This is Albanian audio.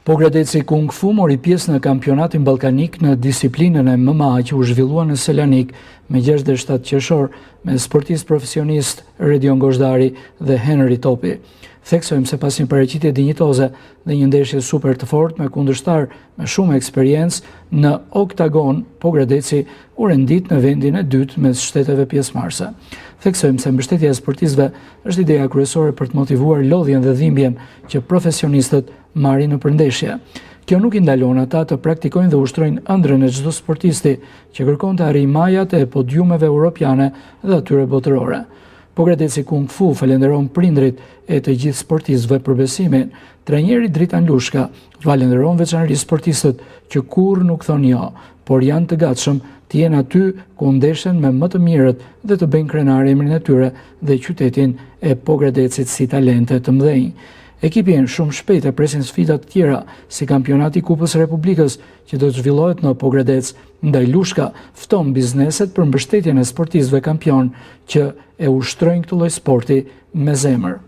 Pogradeci Kung Fu mori pjesë në kampionatin ballkanik në disiplinën e MMA që u zhvillua në Selanik me 67 qershor me sportist profesionist Redion Goshdari dhe Henry Topi. Theksojmë se pas një paraqitje dinjitoze dhe një ndeshje super të fortë me kundërshtar me shumë eksperiencë në oktagon, Pogradeci u rendit në vendin e dytë mes shteteve pjesëmarrëse. Theksojmë se mbështetja e sportistëve është ideja kryesore për të motivuar lodhjen dhe dhimbjen që profesionistët marrin në përndeshje. Kjo nuk i ndalon ata të praktikojnë dhe ushtrojnë ëndrrën e çdo sportisti që kërkon të arrijë majat e podiumeve europiane dhe atyre botërore. Pogradeci Kung Fu falenderon prindrit e të gjithë sportistëve për besimin. Trajneri Dritan Lushka falenderon veçanërisht sportistët që kurrë nuk thonë jo, por janë të gatshëm të jenë aty ku ndeshen me më të mirët dhe të bëjnë krenar emrin e tyre dhe qytetin e Pogradecit si talente të mëdhenj. Ekipin shumë shpejt e presin sfida të tjera, si kampionati Kupës Republikës, që do të zhvillohet në Pogradec, ndaj Lushka fton bizneset për mbështetjen e sportistëve kampion që e ushtrojnë këtë lloj sporti me zemër.